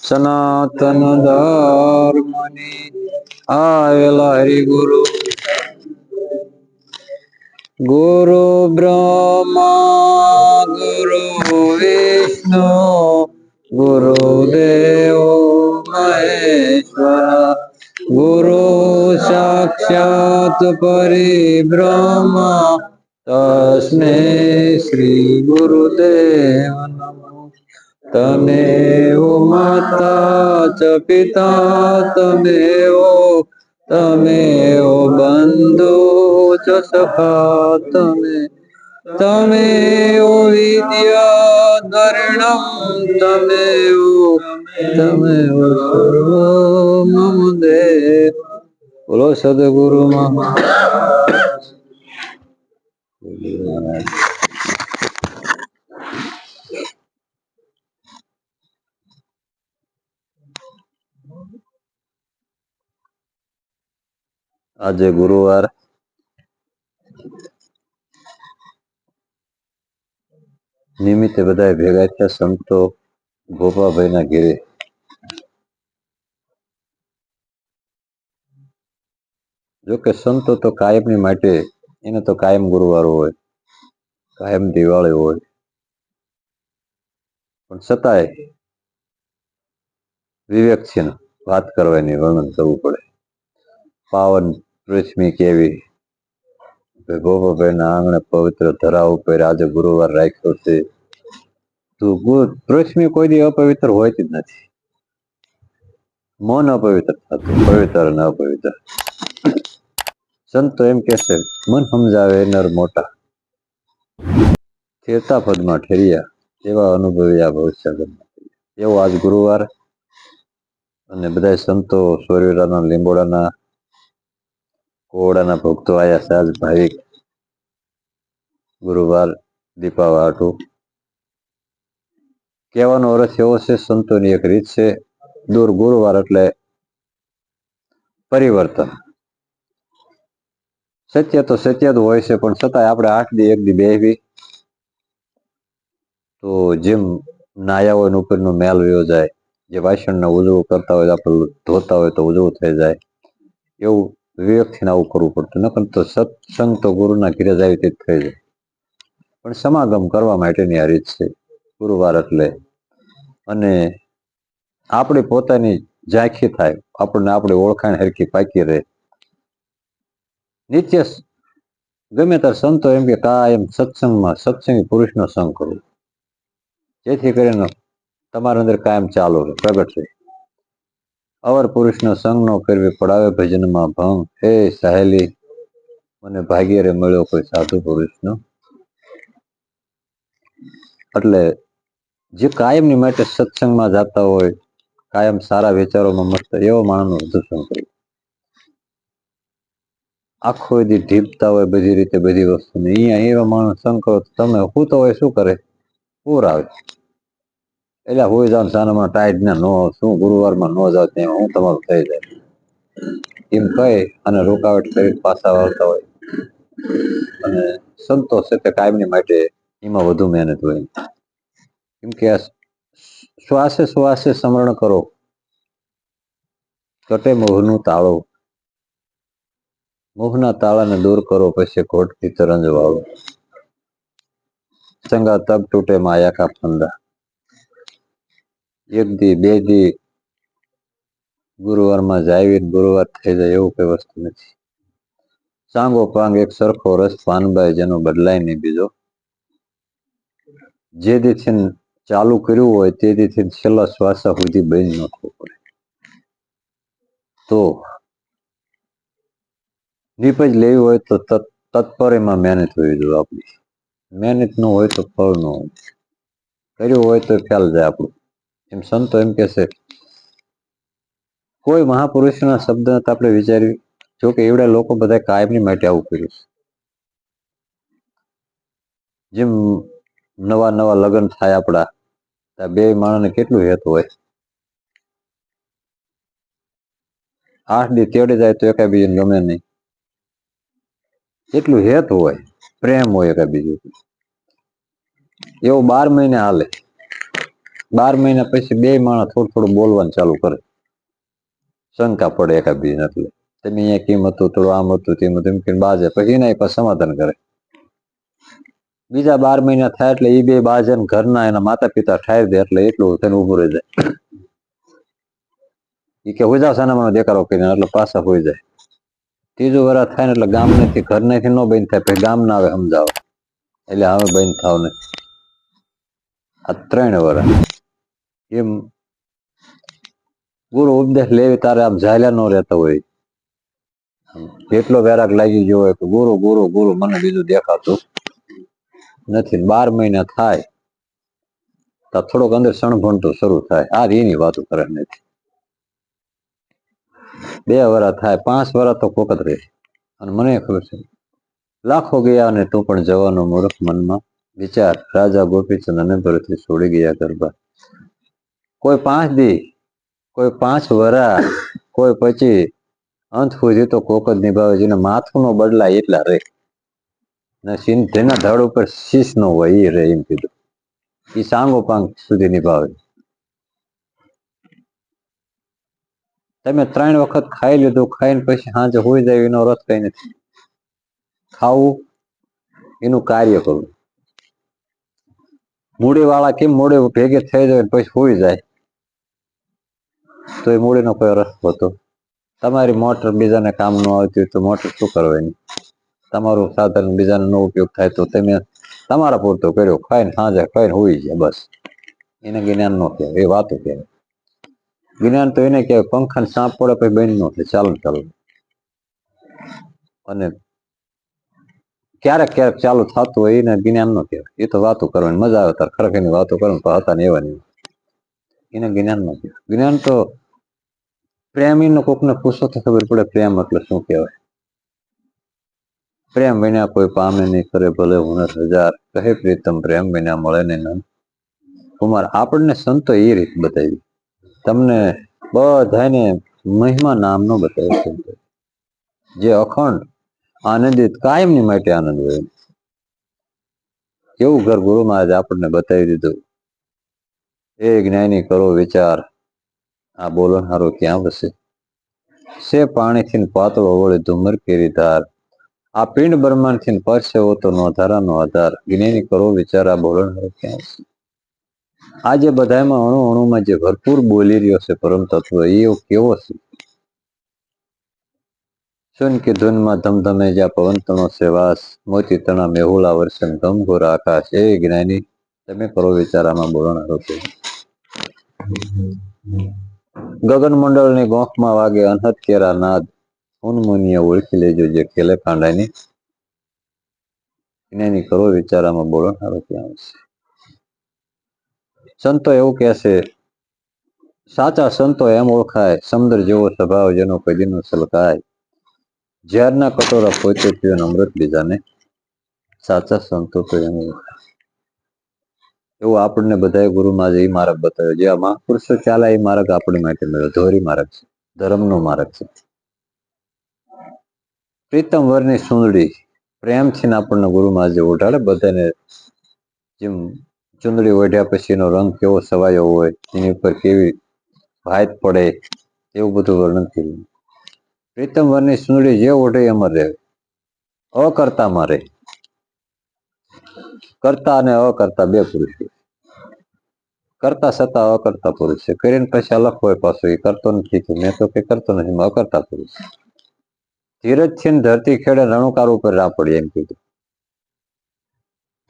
સનાતન ધર્મની આવેલા હરિગુરુ. ગુરુ બ્રહ્મા ગુરુ વિષ્ણુ ગુરુદેવ મહેશ્વર ગુરુ સાક્ષાત પરિબ્રહ્મ તસ્મૈ શ્રી ગુરુદેવ નમઃ. તમેવ માતા ચ પિતા તમેવ બંધુ ચ સખા તમેવ વિદ્યા ધરણમ તમેવ સર્વ મમ દેવ. બોલો સદગુરુ મહારાજ. આજે ગુરુવાર નિમિત્તે બધા ભેગા થયા સંતો ગોપાભાઈ ના ઘેરે. જોકે સંતો તો કાયમની માટે એને તો કાયમ ગુરુવાર હોય, કાયમ દિવાળી હોય, પણ છતાંય વિવેક છે ને વાત કરવાની, વર્ણન કરવું પડે. પાવન પૃથ્વી કેવી ગોપાભાઈ ના આંગણે પવિત્ર ધરા ઉપર આજે ગુરુવાર રાખ્યો છે. પૃથ્વી કોઈ દી અપવિત્ર હોય જ નથી. મન અપવિત્ર થતું, પવિત્ર ને અપવિત્ર. સંતો એમ કે છે મન સમજાવે નર મોટા, સ્થિરતા પદમાં ઠેરિયા એવા અનુભવી આ ભવિષ્ય. એવો આજ ગુરુવાર અને બધા સંતો સોરવીરાના લીંબોડાના કોવડાના ભક્તો આયા છે. આજ ભાવિક ગુરુવાર દીપાવા હાટું. કહેવાનો અર્થ એવો છે, સંતોની એક રીત છે, દૂર ગુરુવાર એટલે પરિવર્તન. સત્ય તો સત્ય જ હોય છે, પણ છતાંય આપણે 8 દી 1 દી બેહવી તો જેમ નાયા હોય ઉપરનો મેલ વયો જાય, જે વાસણના ઉજવું કરતા હોય આપણે ધોતા હોય તો ઉજવું થઈ જાય, એવું વિવેકથી આવું કરવું પડતું. નકર તો સત્સંગ તો ગુરુના ઘીરે જાય તે જ થઈ જાય. પણ સમાગમ કરવા માટેની આ રીત છે ગુરુવાર એટલે. અને આપણી પોતાની ઝાંખી થાય, આપણને આપણી ઓળખાણ હરખી પાકી રહે. નિત્ય ગમે ત્યારે સંતો એમ કે કાયમ સત્સંગમાં સત્સંગી પુરુષનો સંગ કરવો, જેથી કરીને તમારા અંદર કાયમ ચાલુ રહે, પ્રગટ રહે. અવર પુરુષનો સંગ નો કરવી પડાવે ભજનમાં ભંગ. હે સહેલી મને ભાગ્ય રે મળ્યો કોઈ સાધુ પુરુષનો. એટલે જે કાયમની માટે સત્સંગમાં જતા હોય, કાયમ સારા વિચારોમાં મસ્ત, એવો માણસનું વધુ સંગ કરવું. આખો દી ઢીપતા હોય બધી રીતે બધી વસ્તુ, અહીંયા એવા માણસ સંગ કરો તમે હું તો હોય શું કરે પૂર આવે એટલે હોય જાવ સાનામાં ટાઈટ ના નો શું ગુરુવારમાં ન જાવ ત્યાં હું તમારું થઈ જાય એમ કહે અને રોકાવટ કરી પાછા આવતા હોય. અને સંતોષ છે તે કાયમની માટે એમાં વધુ મહેનત હોય. કેમ કે શ્વાસે શ્વાસે સ્મરણ કરો, કટે મોહનું તાળો, મોહના તાળાને દૂર કરો પછી ઘોટથી તરંજ વાળો. ચંગા તબ તૂટે માયા કા ફંદા. 1 દી 2 દી ગુરુવારમાં જાય ગુરુવાર થઈ જાય એવું કઈ વસ્તુ નથી. સાંગો પાંગ એક સરખો રસ પાનબાઈ જેનો બદલાય નહીં બીજો. જે દીથી ચાલુ કર્યું હોય તે દીથી છેલ્લા શ્વાસ સુધી બંધ ન થવું પડે. તો નીપજ લેવી હોય તો તત્પર એમાં મહેનત હોવી જોઈએ આપણી. મહેનત ન હોય તો ફળ ન હોય, કર્યું હોય તો ખ્યાલ જાય આપણું. એમ સંતો એમ કે છે કોઈ મહાપુરુષના શબ્દ આપણે વિચાર્યું. જોકે એવડા લોકો બધા કાયમની માટે આવું કર્યું છે. જેમ નવા નવા લગ્ન થાય આપડા, ત્યાં 2 માણસને કેટલું હેત હોય. 8 દી તેડી જાય તો એકા બીજું ગમે નહીં, એટલું હેત હોય, પ્રેમ હોય એકા બીજું. એવું 12 મહિને હાલે. 12 મહિના પછી બે માણસ થોડું થોડું બોલવાનું ચાલુ કરે, શંકા પડે એકાબીજાને. એટલે તમે અહીંયા કેમ હતું, થોડું આમ હતું તેમ હતું એમ કે બાજે, પછી એના પર સમાધાન કરે. બીજા 12 મહિના થાય એટલે એ બે બાજે ઘરના એના માતા પિતા ઠારી દે, એટલે એટલું થઈને ઉભું રહી જાય. એ કે હોઈ જાવ સાનામાં દેખાડો કરીને, એટલે પાછા હોઈ જાય. ત્રીજું વરસ થાય ને એટલે ગામ નથી ઘર નથી નો બંધ થાય, પછી ગામ ના આવે સમજાવો, એટલે હવે બંધ થાવ નથી. આ 3 વર્ષ એમ ગુરુ ઉપદેશ લેવી તારે આમ ઝાલ્યા નો રહેતા હોય, એટલો વેરાગ લાગી ગયો હોય કે ગુરુ ગુરુ ગુરુ, મને બીજું દેખાતું નથી. 12 મહિના થાય તો થોડોક અંદર સણભણતું શરૂ થાય. આ એની વાતો કરે નથી. 2 વર્ષ થાય, 5 વર્ષ તો કોક જ રહે. અને મને ખબર છે લાખો ગયા અને તું પણ જવાનો મૂર્ખ મનમાં વિચાર, રાજા ગોપીચંદ અને ભરતરી છોડી ગયા ગરબા. કોઈ 5 દી, કોઈ 5 વર્ષ, કોઈ પછી અંત સુધી તો કોક જ નિભાવે. જેને માથું નો બદલાય એટલા રહે ને, જેના ધડ ઉપર શીશ નો હોય એ રહે. એમ કીધું એ સાંગો પાંગ સુધી નિભાવે. તમે 3 વખત ખાઈ લીધું, ખાઈને પછી સાંજે હોઈ જાય એનો રસ કઈ નથી. ખાવું એનું કાર્ય કરવું. મૂડી વાળા કેમ મૂડી ભેગે થઈ જાય પછી હોઈ જાય, તો એ મૂડીનો કોઈ રસ હોતો. તમારી મોટર બીજાને કામ ન આવતી હોય તો મોટર શું કરવાની? તમારું સાધન બીજાને નો ઉપયોગ થાય તો તમે તમારા પૂરતો કર્યો, ખાઈને સાંજે ખાઈને હોઈ જાય, બસ. એને જ્ઞાન નો કહેવાય, એ વાતો કહેવાય. જ્ઞાન તો એને કહેવાય પંખા ને સાપ પડે પછી બંધ નો થાય, ચાલુ ચાલુ. અને ક્યારેક ક્યારેક ચાલુ થતું હોય એને જ્ઞાન નો કહેવાય. એ તો વાતો કરવાની મજા આવે, તાર ખરેખર ની વાતો કરવાની તો હતા ને એવા નહીં, એને જ્ઞાન નો કહેવાય. જ્ઞાન તો પ્રેમીનો કોકને પૂછો તો ખબર પડે પ્રેમ એટલે શું કહેવાય. પ્રેમ વિના કોઈ પામે નહીં, કરે ભલે હુનર હજાર, કહે પ્રીતમ પ્રેમ વિના મળે ને નંદ કુમાર. આપણને સંતો એ રીત બતાવી, તમને બધાને મહિમા નામ નો બતાવ્યો સંતો, જે અખંડ આનંદિત કાયમની માટે આનંદ હોય. કેવું ઘર ગુરુ મહારાજ આપણને બતાવી દીધું. એ જ્ઞાની કરો વિચાર, આ બોલનહારો ક્યાં વસે, સે પાણીથી પાતળો વળે ધુમર કેરી ધાર, આ પિંડ બ્રહ્માંડ થી પરસેવો તો નો ધારા નો આધાર, જ્ઞાની કરો વિચાર, આ બોલનહારો ક્યાં વસે. આજે બધામાં અણુ અણુમાં જે ભરપૂર બોલી રહ્યો છે પરમ તત્વ, એ કેવો છે? સુન કે ધૂનમાં ધમધમે જ્યાં પવન તણો છે વાસ, મોતી તણા મેહુલા વર્ષન ઘમઘોર આકાશ. એ જ્ઞાની તમે કરો વિચાર, આમાં બોલનહારો છે. ગગન મંડળ ની ગોખમાં વાગે અનહદ કેરા નાદ, ઉન્મુનિય ઓળખી લેજો જે ખેલે કાંડાની. જ્ઞાની કરો વિચાર, આમાં બોલનહારો ક્યાં છે. સંતો એવું કે છે, સાચા સંતો એમ ઓળખાય, સમુદ્ર જેવો સ્વભાવ જેનો કદી નો સલકાય, ઝેરના કટોરા પોતે પીવે અમૃત બીજાને, સાચા સંતો તો એમ ઓળખાય. એવું આપણને બધા ગુરુમાં એ માર્ગ બતાવ્યો, જે આ મહાપુરુષો ચાલ્યા એ માર્ગ આપણી માટે મળ્યો. ધોરી માર્ગ છે, ધર્મનો માર્ગ છે. પ્રીતમ વરની સુંદડી, પ્રેમથી આપણને ગુરુમાં જે ઓઢાડે, બધાને જેમ ચુંદડી ઓઢ્યા પછી એનો રંગ કેવો સવાયો હોય, એની ઉપર કેવી ભાત પડે, એવું બધું વર્ણન કર્યું. પ્રીતમ વરની સુંદડી જે ઓઢે અમર રહે, અકર્તામાં રહે. કરતા અને અકર્તા બે પુરુષ છે. કરતા છતાં અકર્તા પુરુષ છે, કરીને પછી અલગ હોય પાછું, એ કરતો નથી કે મેં તો કઈ કરતો નથી, અકર્તા પુરુષ. ધીરજ થી ધરતી ખેડે રણુકાર ઉપર રા પડી, એમ કીધું.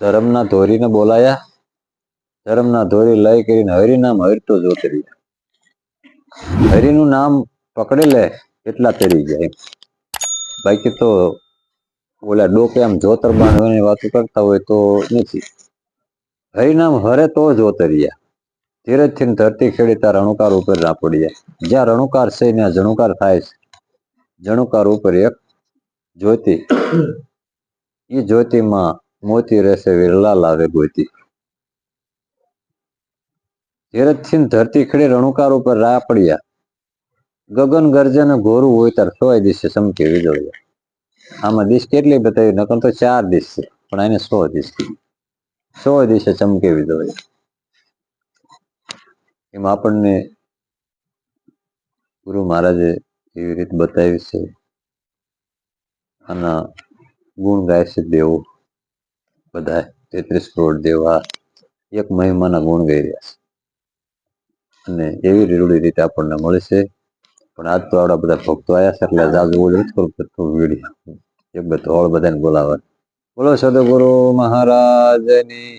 ધર્મના ધોરીને બોલાયા, ધર્મના ધોરી લઈ કરીને હરિનામ હરતો જોતે રહ્યા. હરિનું નામ પકડી લે એટલા તરી જાય. બાકી તો ઓલા ડોકે આમ જોતર બાંધવાની વાતો કરતા હોય તો નથી. હરિનામ હરે તો જોતરિયા. ધીરજ થી ધરતી ખેડી ત્યાં રણુકાર ઉપર રા પડ્યા. જ્યાં રણુકાર છે ત્યાં જણુકાર થાય છે. જણુકાર ઉપર એક જ્યોતિ, એ જ્યોતિમાં મોતી રહેશે વિરલા લાવે ગોતી. ધીરજથી ધરતી ખેડી રણુકાર ઉપર રા પડ્યા. ગગન ગર્જન ઘોરું હોય ત્યારે સોય દિશે ચમકે વીજળીયા. આમાં દિશ કેટલી બતાવી? નકર તો 4 દિશ છે, પણ આને 100 દિશ. 100 દિશે ચમકે વીજળીયા. એમાં આપણને ગુરુ મહારાજે એવી રીત બતાવી છે. આના ગુણ ગાય છે દેવો બધા 33 કરોડ દેવા એક મહિમાના ગુણ ગાઈ રહ્યા છે અને એવી રૂડી રીતે આપણને મળે છે. પણ આજ તો આવડા બધા ભક્તો આવ્યા છે એટલે જાજુ ઓલું કરું વિડીયો એક બે તો બધાને બોલાવે. બોલો સદગુરુ મહારાજની